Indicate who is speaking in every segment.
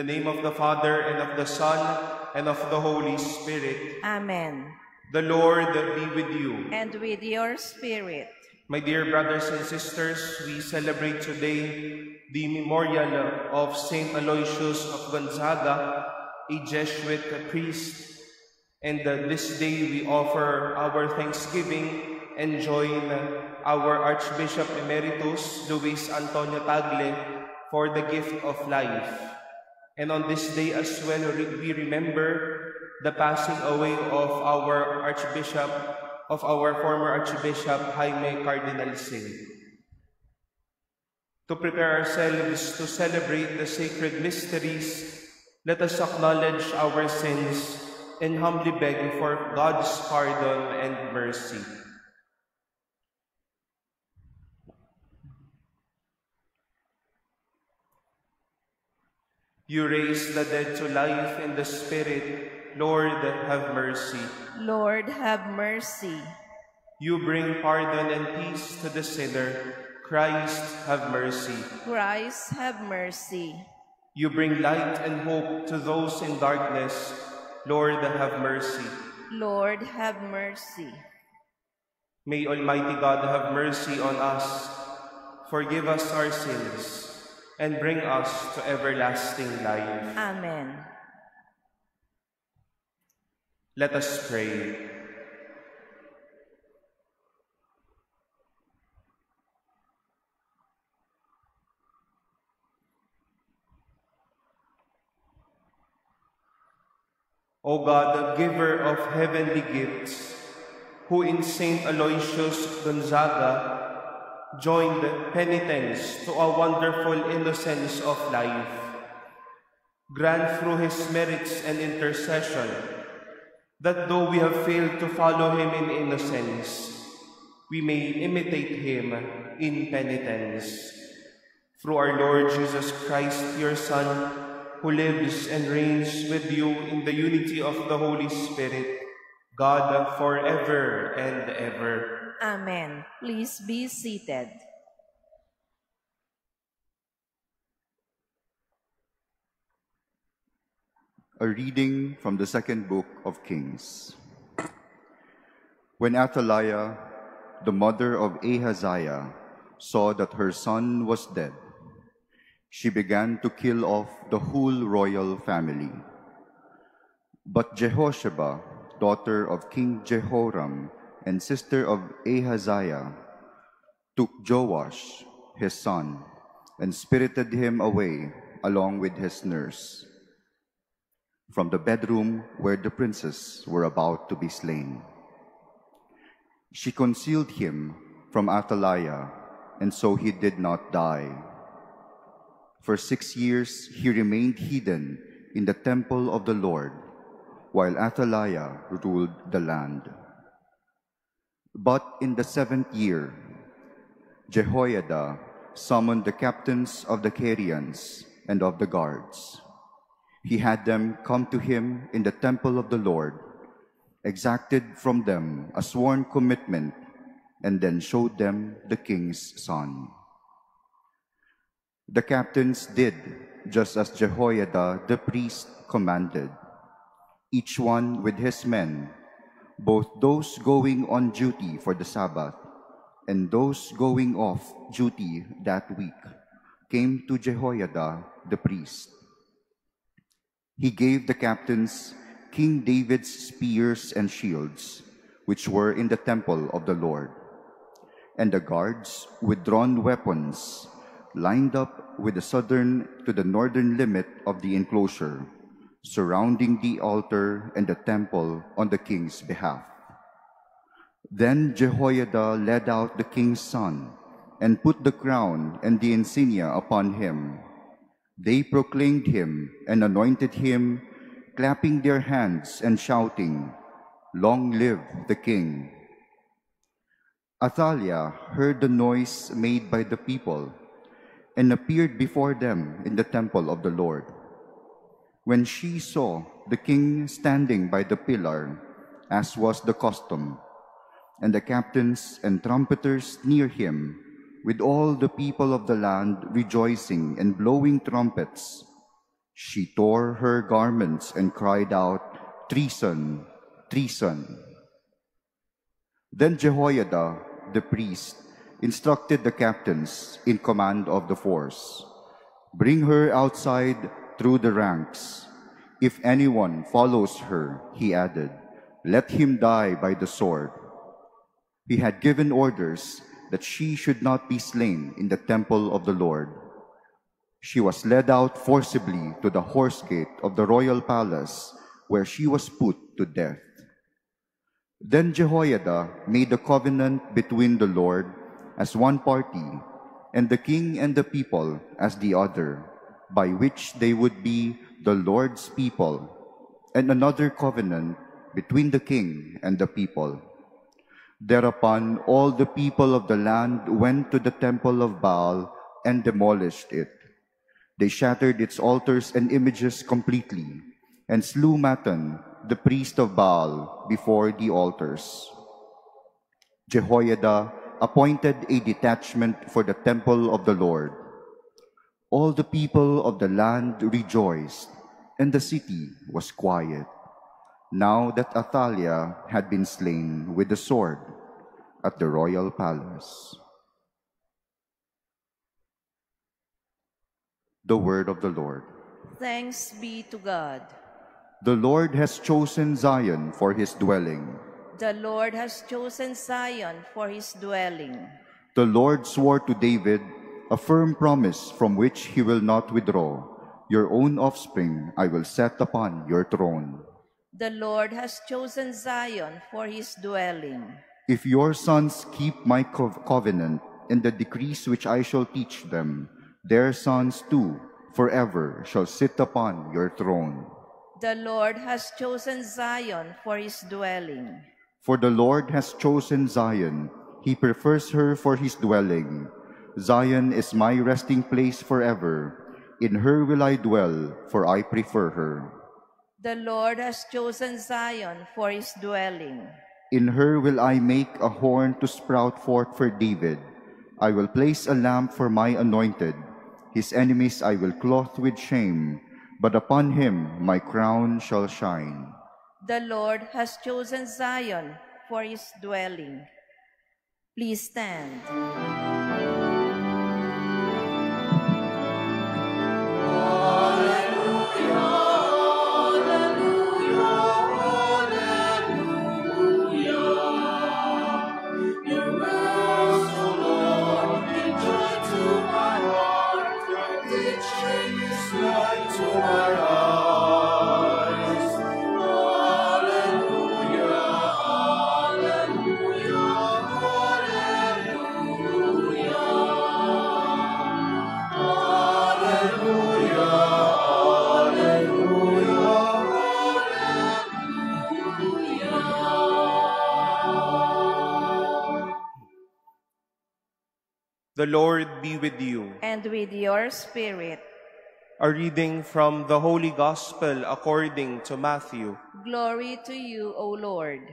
Speaker 1: the name of the Father, and of the Son, and of the Holy Spirit.
Speaker 2: Amen.
Speaker 1: The Lord be with you.
Speaker 2: And with your spirit.
Speaker 1: My dear brothers and sisters, we celebrate today the memorial of Saint Aloysius of Gonzaga, a Jesuit priest. And this day we offer our thanksgiving and join our Archbishop Emeritus, Luis Antonio Tagle, for the gift of life. And on this day as well, we remember the passing away of our former Archbishop Jaime Cardinal Sin. To prepare ourselves to celebrate the sacred mysteries, let us acknowledge our sins and humbly beg for God's pardon and mercy. You raise the dead to life in the Spirit. Lord, have mercy.
Speaker 2: Lord, have mercy.
Speaker 1: You bring pardon and peace to the sinner. Christ, have mercy.
Speaker 2: Christ, have mercy.
Speaker 1: You bring light and hope to those in darkness. Lord, have mercy.
Speaker 2: Lord, have mercy.
Speaker 1: May Almighty God have mercy on us, forgive us our sins, and bring us to everlasting life.
Speaker 2: Amen.
Speaker 1: Let us pray. O God, giver of heavenly gifts, who in Saint Aloysius Gonzaga joined penitence to a wonderful innocence of life, grant through his merits and intercession that though we have failed to follow him in innocence, we may imitate him in penitence. Through our Lord Jesus Christ, your Son, who lives and reigns with you in the unity of the Holy Spirit, God, forever and ever.
Speaker 2: Amen. Please be seated.
Speaker 3: A reading from the second book of Kings. When Athaliah, the mother of Ahaziah, saw that her son was dead, she began to kill off the whole royal family. But Jehosheba, daughter of King Jehoram and sister of Ahaziah, took Joash, his son, and spirited him away along with his nurse from the bedroom where the princes were about to be slain. She concealed him from Athaliah, and so he did not die. For 6 years he remained hidden in the temple of the Lord, while Athaliah ruled the land. But in the 7th year, Jehoiada summoned the captains of the Carians and of the guards. He had them come to him in the temple of the Lord, exacted from them a sworn commitment, and then showed them the king's son. The captains did just as Jehoiada the priest commanded, each one with his men, both those going on duty for the Sabbath and those going off duty that week, came to Jehoiada the priest. He gave the captains King David's spears and shields, which were in the temple of the Lord, and the guards with drawn weapons, lined up with the southern to the northern limit of the enclosure, surrounding the altar and the temple on the king's behalf. Then Jehoiada led out the king's son and put the crown and the insignia upon him. They proclaimed him and anointed him, clapping their hands and shouting, "Long live the king!" Athaliah heard the noise made by the people and appeared before them in the temple of the Lord. When she saw the king standing by the pillar, as was the custom, and the captains and trumpeters near him, with all the people of the land rejoicing and blowing trumpets, She tore her garments and cried out, "Treason! Treason!" Then Jehoiada, the priest, instructed the captains in command of the force, "Bring her outside through the ranks. If anyone follows her," he added, "let him die by the sword." He had given orders that she should not be slain in the temple of the Lord. She was led out forcibly to the horse gate of the royal palace, where she was put to death. Then Jehoiada made a covenant between the Lord as one party, and the king and the people as the other, by which they would be the Lord's people, and another covenant between the king and the people. Thereupon all the people of the land went to the temple of Baal and demolished it. They shattered its altars and images completely, and slew Mattan, the priest of Baal, before the altars. Jehoiada appointed a detachment for the temple of the Lord. All the people of the land rejoiced, and the city was quiet, now that Athaliah had been slain with the sword at the royal palace. The word of the Lord.
Speaker 2: Thanks be to God.
Speaker 3: The Lord has chosen Zion for his dwelling.
Speaker 2: The Lord has chosen Zion for his dwelling.
Speaker 3: The Lord swore to David a firm promise from which he will not withdraw. Your own offspring I will set upon your throne.
Speaker 2: The Lord has chosen Zion for his dwelling.
Speaker 3: If your sons keep my covenant and the decrees which I shall teach them, their sons too forever shall sit upon your throne.
Speaker 2: The Lord has chosen Zion for his dwelling.
Speaker 3: For the Lord has chosen Zion, he prefers her for his dwelling. Zion is my resting place forever. In her will I dwell, for I prefer her.
Speaker 2: The Lord has chosen Zion for his dwelling.
Speaker 3: In her will I make a horn to sprout forth for David. I will place a lamp for my anointed. His enemies I will clothe with shame, but upon him my crown shall shine.
Speaker 2: The Lord has chosen Zion for his dwelling. Please stand.
Speaker 1: The Lord be with you.
Speaker 2: And with your spirit.
Speaker 1: A reading from the Holy Gospel according to Matthew.
Speaker 2: Glory to you, O Lord.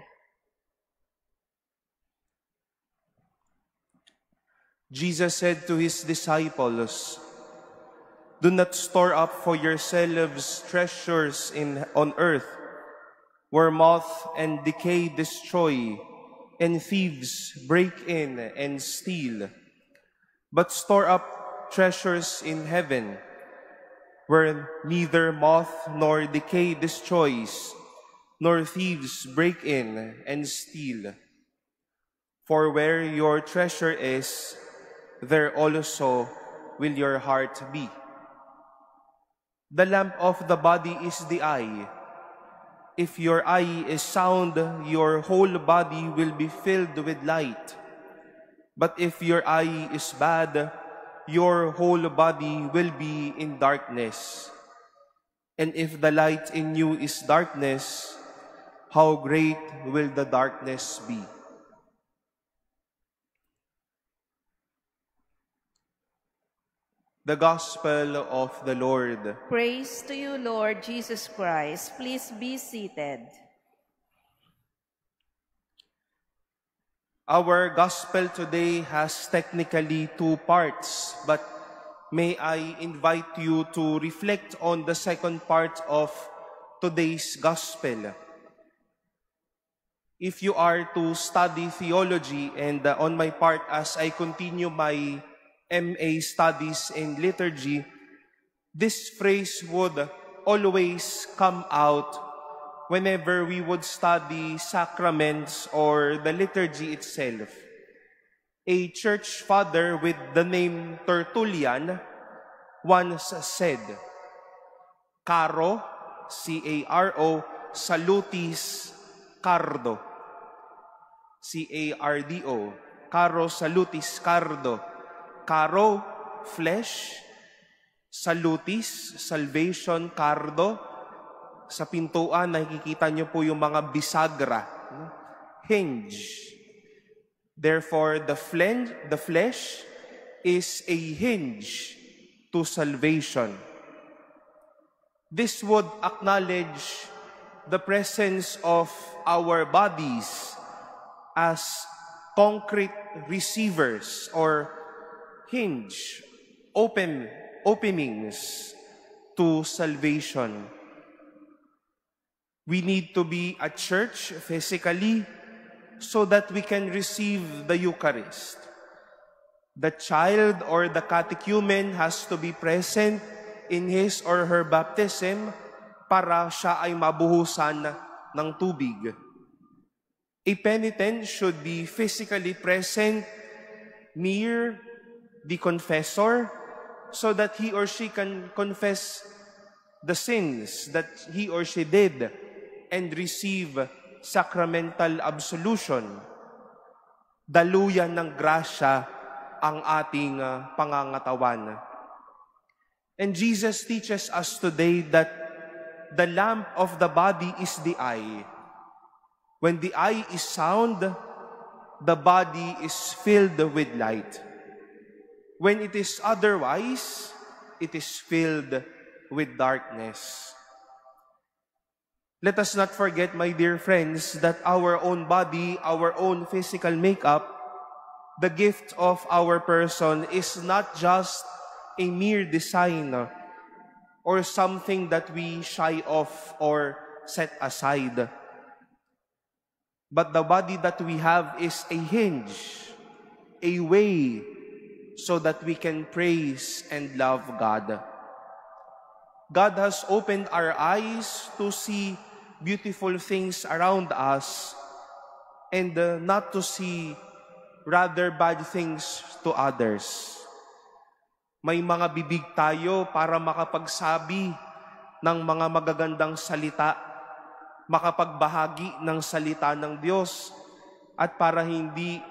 Speaker 1: Jesus said to his disciples, "Do not store up for yourselves treasures on earth, where moth and decay destroy, and thieves break in and steal. But store up treasures in heaven, where neither moth nor decay destroys, nor thieves break in and steal. For where your treasure is, there also will your heart be. The lamp of the body is the eye. If your eye is sound, your whole body will be filled with light. But if your eye is bad, your whole body will be in darkness. And if the light in you is darkness, how great will the darkness be?" The Gospel of the Lord.
Speaker 2: Praise to you, Lord Jesus Christ. Please be seated.
Speaker 1: Our Gospel today has technically two parts, but may I invite you to reflect on the second part of today's Gospel. If you are to study theology, and on my part, as I continue my MA studies in liturgy, this phrase would always come out whenever we would study sacraments or the liturgy itself. A church father with the name Tertullian once said, Caro, C-A-R-O, salutis cardo. C-A-R-D-O, caro salutis cardo. Caro, flesh, salutis, salvation, cardo. Sa pintuan, nakikita niyo po yung mga bisagra, hinge. Therefore, the flesh is a hinge to salvation. This would acknowledge the presence of our bodies as concrete receivers or hinge, openings to salvation. We need to be at church physically so that we can receive the Eucharist. The child or the catechumen has to be present in his or her baptism para siya ay mabuhusan ng tubig. A penitent should be physically present near the confessor so that he or she can confess the sins that he or she did and receive sacramental absolution. Daluyan ng grasya ang ating pangangatawan. And Jesus teaches us today that the lamp of the body is the eye. When the eye is sound, the body is filled with light. When it is otherwise, it is filled with darkness. Let us not forget, my dear friends, that our own body, our own physical makeup, the gift of our person is not just a mere design or something that we shy off or set aside. But the body that we have is a hinge, a way so that we can praise and love God. God has opened our eyes to see beautiful things around us and not to see rather bad things to others. May mga bibig tayo para makapagsabi ng mga magagandang salita, makapagbahagi ng salita ng Diyos, at para hindi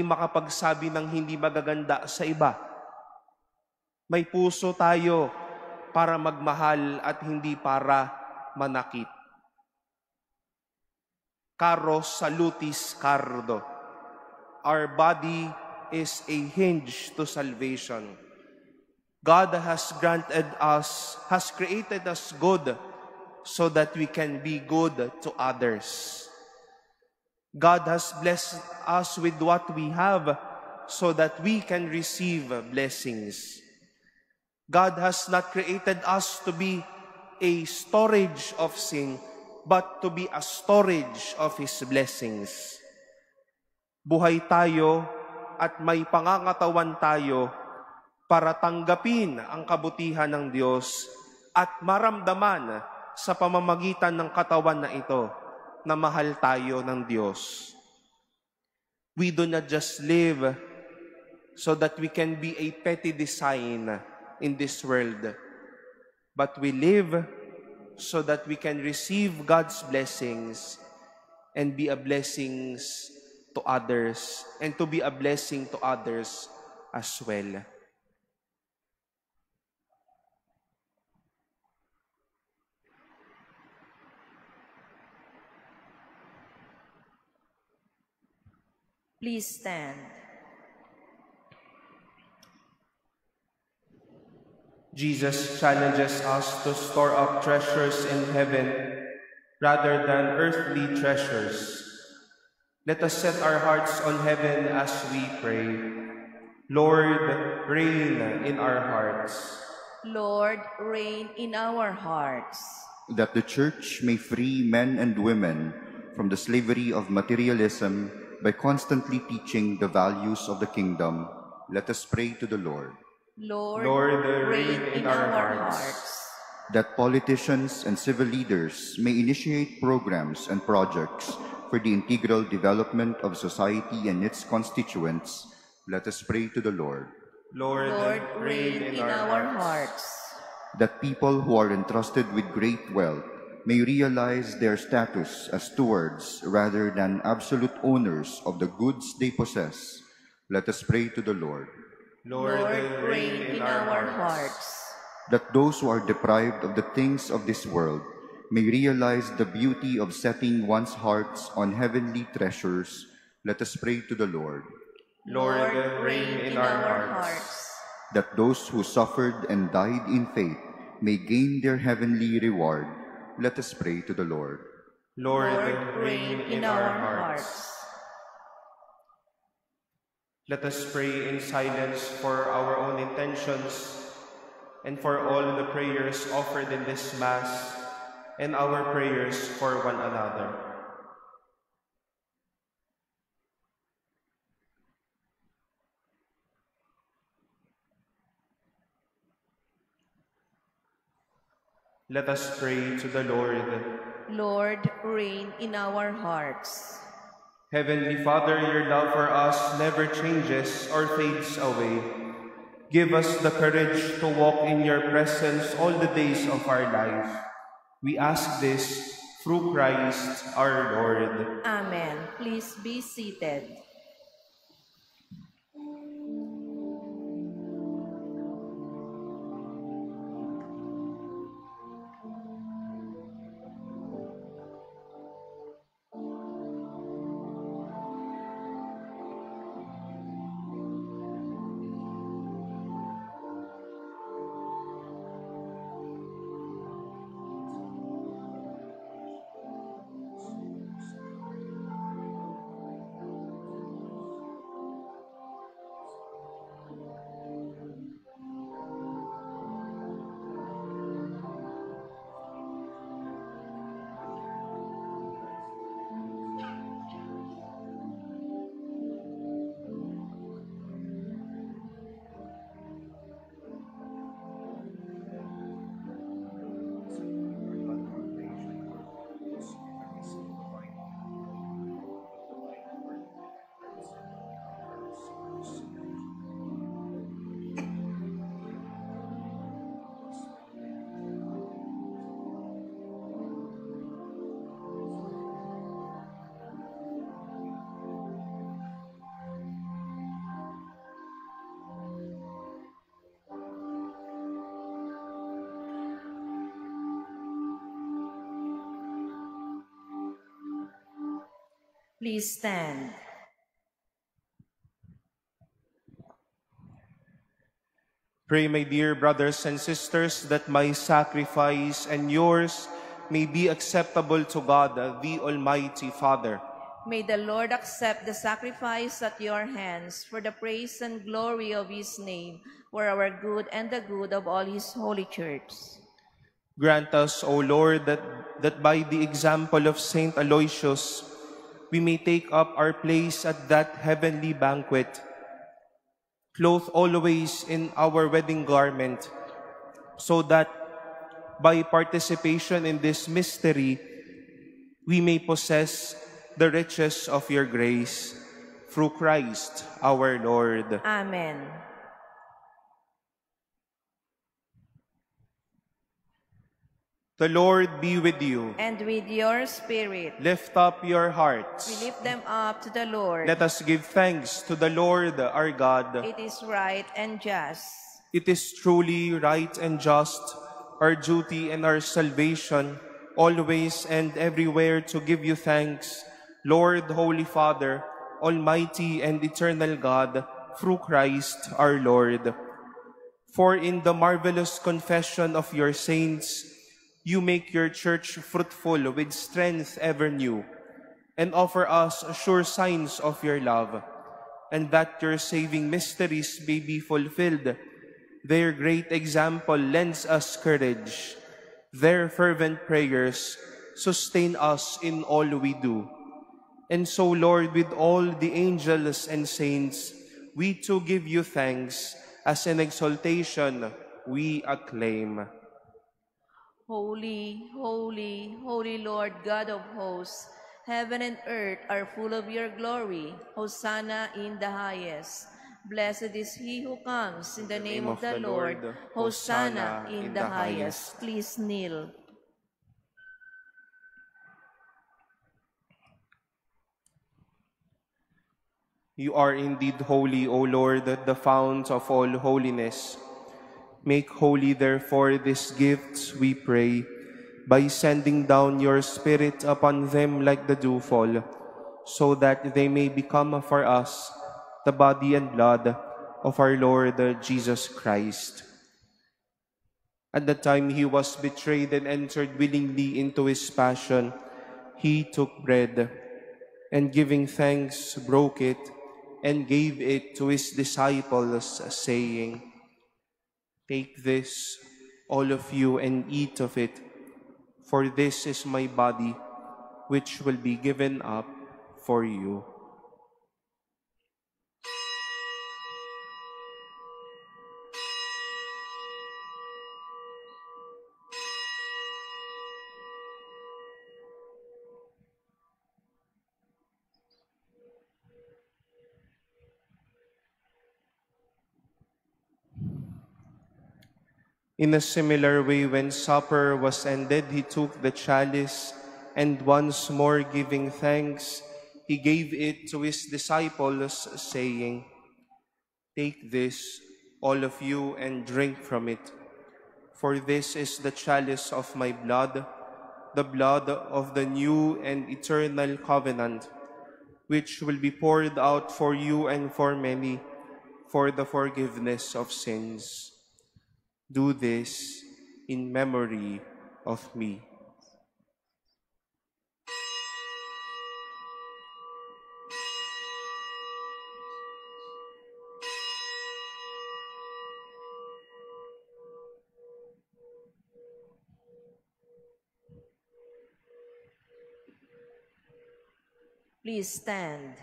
Speaker 1: makapagsabi ng hindi magaganda sa iba. May puso tayo para magmahal at hindi para manakit. Caro salutis cardo. Our body is a hinge to salvation. God has created us good so that we can be good to others. God has blessed us with what we have so that we can receive blessings. God has not created us to be a storage of sin, but to be a storage of His blessings. Buhay tayo at may pangangatawan tayo para tanggapin ang kabutihan ng Diyos at maramdaman sa pamamagitan ng katawan na ito na mahal tayo ng Diyos. We do not just live so that we can be a petty design in this world, but we live so that we can receive God's blessings and be a blessing to others, and to be a blessing to others as well.
Speaker 2: Please stand.
Speaker 1: Jesus challenges us to store up treasures in heaven rather than earthly treasures. Let us set our hearts on heaven as we pray. Lord, reign in our hearts.
Speaker 2: Lord, reign in our hearts.
Speaker 3: That the Church may free men and women from the slavery of materialism by constantly teaching the values of the kingdom, let us pray to the Lord.
Speaker 2: Lord, reign in our hearts.
Speaker 3: That politicians and civil leaders may initiate programs and projects for the integral development of society and its constituents, let us pray to the Lord.
Speaker 2: Lord, reign in our hearts.
Speaker 3: That people who are entrusted with great wealth may realize their status as stewards rather than absolute owners of the goods they possess, let us pray to the Lord.
Speaker 2: Lord, reign in our hearts.
Speaker 3: That those who are deprived of the things of this world may realize the beauty of setting one's hearts on heavenly treasures, let us pray to the Lord.
Speaker 2: Lord, reign in our hearts.
Speaker 3: That those who suffered and died in faith may gain their heavenly reward, let us pray to the Lord.
Speaker 1: Lord, reign in our hearts. Let us pray in silence for our own intentions and for all the prayers offered in this Mass and our prayers for one another. Let us pray to the Lord.
Speaker 2: Lord, reign in our hearts.
Speaker 1: Heavenly Father, your love for us never changes or fades away. Give us the courage to walk in your presence all the days of our life. We ask this through Christ our Lord.
Speaker 2: Amen. Please be seated. Please stand.
Speaker 1: Pray, my dear brothers and sisters, that my sacrifice and yours may be acceptable to God, the Almighty Father.
Speaker 2: May the Lord accept the sacrifice at your hands for the praise and glory of his name, for our good and the good of all his holy church.
Speaker 1: Grant us, O Lord, that by the example of Saint Aloysius, we may take up our place at that heavenly banquet, clothed always in our wedding garment, so that by participation in this mystery, we may possess the riches of your grace, through Christ our Lord.
Speaker 2: Amen.
Speaker 1: The Lord be with you.
Speaker 2: And with your spirit.
Speaker 1: Lift up your hearts.
Speaker 2: We lift them up to the Lord.
Speaker 1: Let us give thanks to the Lord our God.
Speaker 2: It is right and just.
Speaker 1: It is truly right and just, our duty and our salvation, always and everywhere to give you thanks, Lord, Holy Father, Almighty and eternal God, through Christ our Lord. For in the marvelous confession of your saints, you make your church fruitful with strength ever new, and offer us sure signs of your love. and that your saving mysteries may be fulfilled. Their great example lends us courage. Their fervent prayers sustain us in all we do. And so, Lord, with all the angels and saints, we too give you thanks. As an exaltation, we acclaim.
Speaker 2: Holy, holy, holy Lord God of hosts, heaven and earth are full of your glory. Hosanna in the highest. Blessed is he who comes in the name of the Lord. Hosanna in the highest. Please kneel.
Speaker 1: You are indeed holy, O Lord, the fount of all holiness. Make holy, therefore, these gifts, we pray, by sending down your Spirit upon them like the dewfall, so that they may become for us the body and blood of our Lord Jesus Christ. At the time he was betrayed and entered willingly into his passion, he took bread, and giving thanks, broke it, and gave it to his disciples, saying, "Take this, all of you, and eat of it, for this is my body, which will be given up for you." In a similar way, when supper was ended, he took the chalice, and once more giving thanks, he gave it to his disciples, saying, "Take this, all of you, and drink from it. For this is the chalice of my blood, the blood of the new and eternal covenant, which will be poured out for you and for many for the forgiveness of sins. Do this in memory of me."
Speaker 2: Please stand.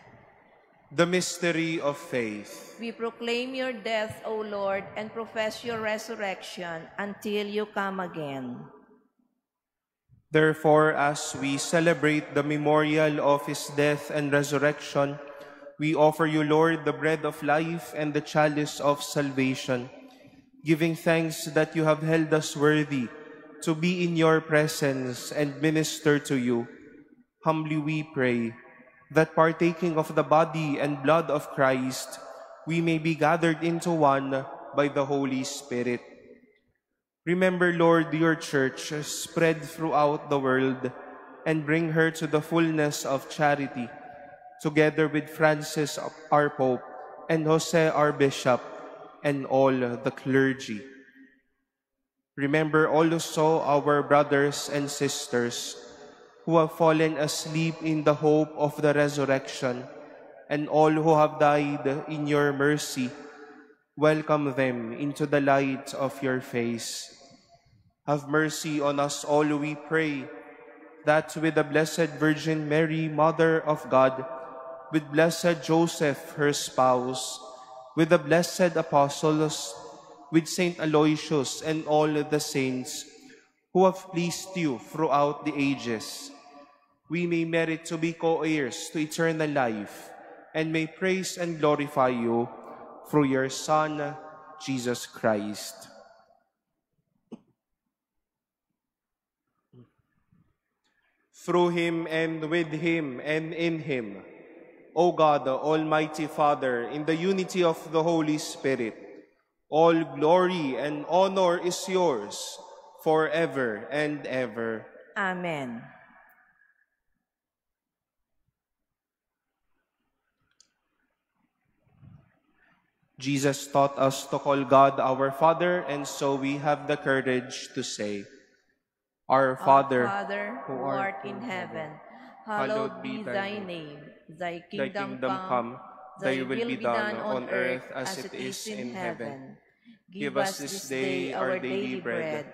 Speaker 1: The mystery of faith.
Speaker 2: We proclaim your death, O Lord, and profess your resurrection until you come again.
Speaker 1: Therefore, as we celebrate the memorial of his death and resurrection, we offer you, Lord, the bread of life and the chalice of salvation, giving thanks that you have held us worthy to be in your presence and minister to you. Humbly we pray that partaking of the body and blood of Christ, we may be gathered into one by the Holy Spirit. Remember, Lord, your church spread throughout the world and bring her to the fullness of charity, together with Francis, our Pope, and Jose, our Bishop, and all the clergy. Remember also our brothers and sisters who have fallen asleep in the hope of the resurrection, and all who have died in your mercy. Welcome them into the light of your face. Have mercy on us all, we pray, that with the Blessed Virgin Mary, Mother of God, with Blessed Joseph, her spouse, with the blessed apostles, with Saint Aloysius and all the saints who have pleased you throughout the ages, we may merit to be co-heirs to eternal life, and may praise and glorify you through your Son, Jesus Christ. Through him, and with him, and in him, O God, the Almighty Father, in the unity of the Holy Spirit, all glory and honor is yours forever and ever.
Speaker 2: Amen.
Speaker 1: Jesus taught us to call God our Father, and so we have the courage to say, Our Father,
Speaker 2: who art in heaven, hallowed be thy name. Thy
Speaker 1: thy
Speaker 2: kingdom
Speaker 1: kingdom come, Thy will be done on earth as it is in heaven. Give us this day our daily bread,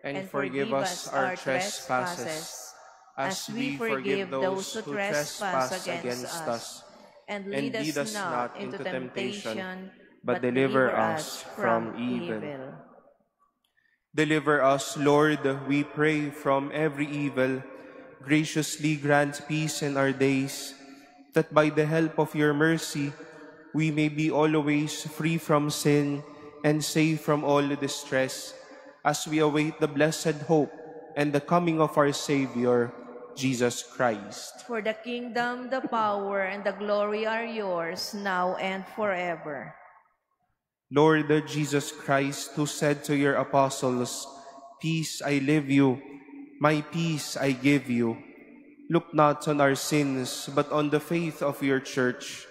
Speaker 1: and forgive us our trespasses, as we forgive those who trespass against us. And lead us not into temptation, but deliver us from evil. Deliver us, Lord, we pray, from every evil. Graciously grant peace in our days, that by the help of your mercy we may be always free from sin and safe from all distress, as we await the blessed hope and the coming of our Savior, Jesus Christ.
Speaker 2: For the kingdom, the power, and the glory are yours, now and forever.
Speaker 1: Lord Jesus Christ, who said to your apostles, "Peace I leave you, my peace I give you," look not on our sins, but on the faith of your church,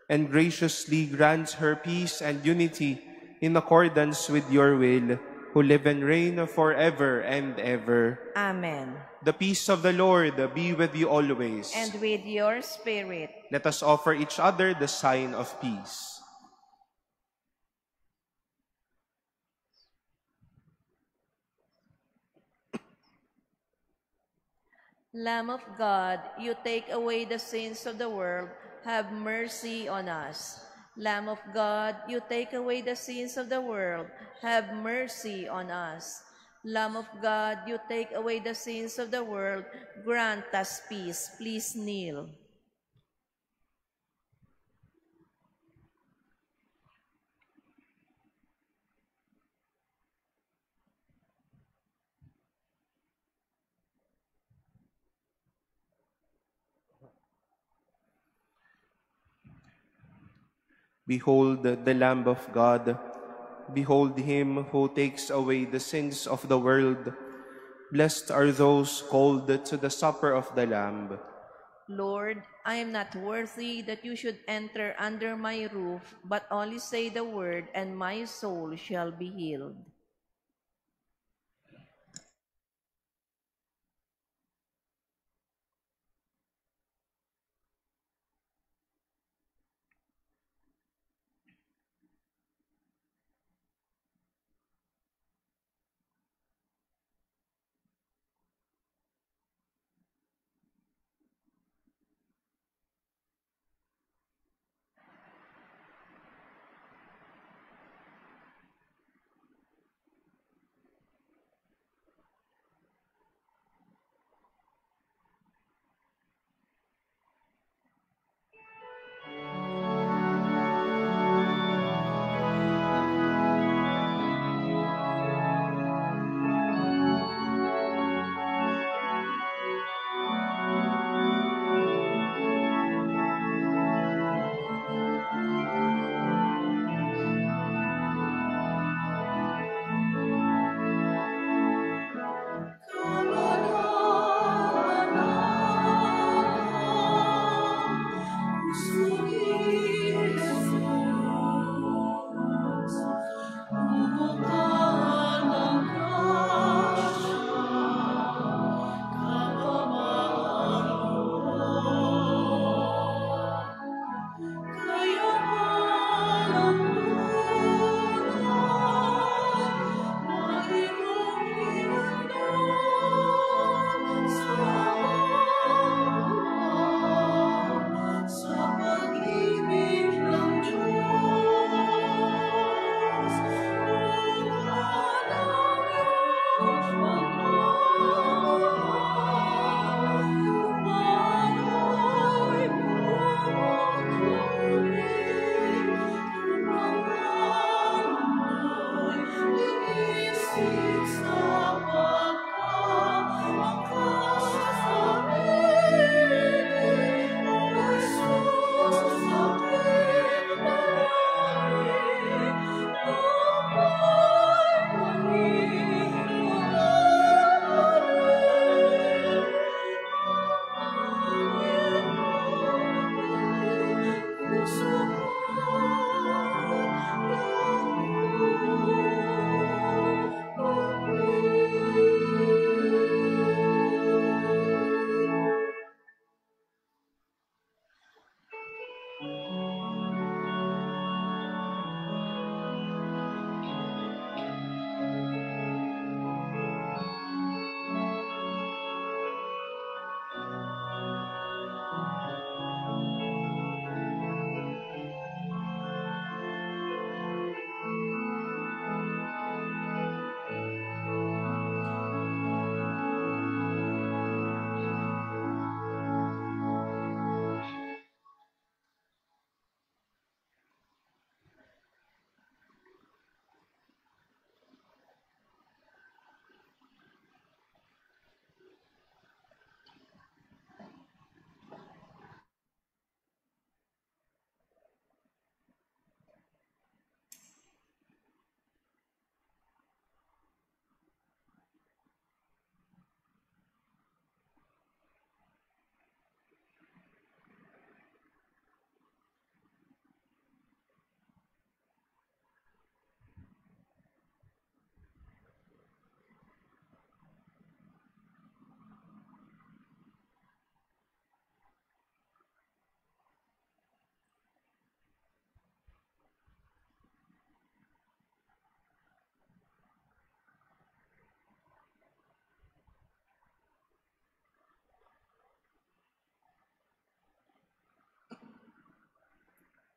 Speaker 1: and graciously grant her peace and unity in accordance with your will, who live and reign forever and ever.
Speaker 2: Amen.
Speaker 1: The peace of the Lord be with you always.
Speaker 2: And with your spirit.
Speaker 1: Let us offer each other the sign of peace.
Speaker 2: Lamb of God, you take away the sins of the world, have mercy on us. Lamb of God, you take away the sins of the world, have mercy on us. Lamb of God, you take away the sins of the world, grant us peace. Please kneel.
Speaker 1: Behold the Lamb of God. Behold him who takes away the sins of the world. Blessed are those called to the supper of the Lamb.
Speaker 2: Lord, I am not worthy that you should enter under my roof, but only say the word, and my soul shall be healed.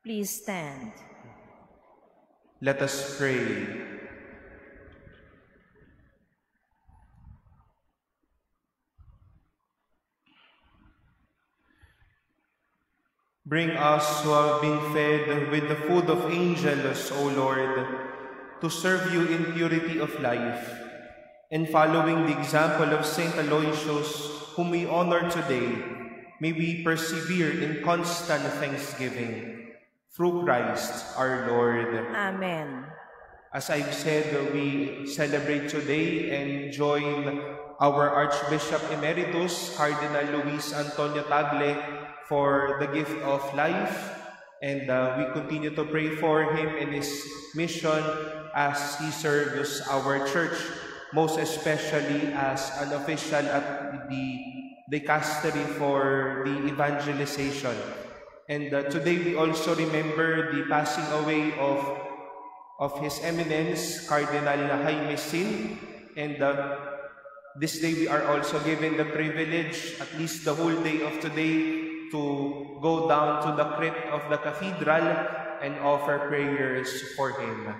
Speaker 2: Please stand.
Speaker 1: Let us pray. Bring us who have been fed with the food of angels, O Lord, to serve you in purity of life, and following the example of Saint Aloysius, whom we honor today, may we persevere in constant thanksgiving. Through Christ our Lord.
Speaker 2: Amen.
Speaker 1: As I've said, we celebrate today and join our Archbishop Emeritus, Cardinal Luis Antonio Tagle, for the gift of life. And we continue to pray for him in his mission as he serves our church, most especially as an official at the dicastery for the evangelization. And today we also remember the passing away of His Eminence, Cardinal Jaime Sin. And this day we are also given the privilege, at least the whole day of today, to go down to the crypt of the cathedral and offer prayers for him.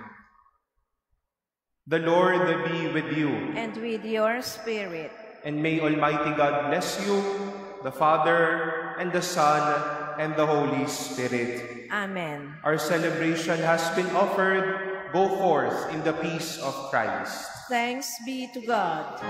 Speaker 1: The Lord be with you.
Speaker 2: And with your spirit.
Speaker 1: And may Almighty God bless you, the Father, and the Son, and the Holy Spirit.
Speaker 2: Amen.
Speaker 1: Our celebration has been offered. Go forth in the peace of Christ.
Speaker 2: Thanks be to God.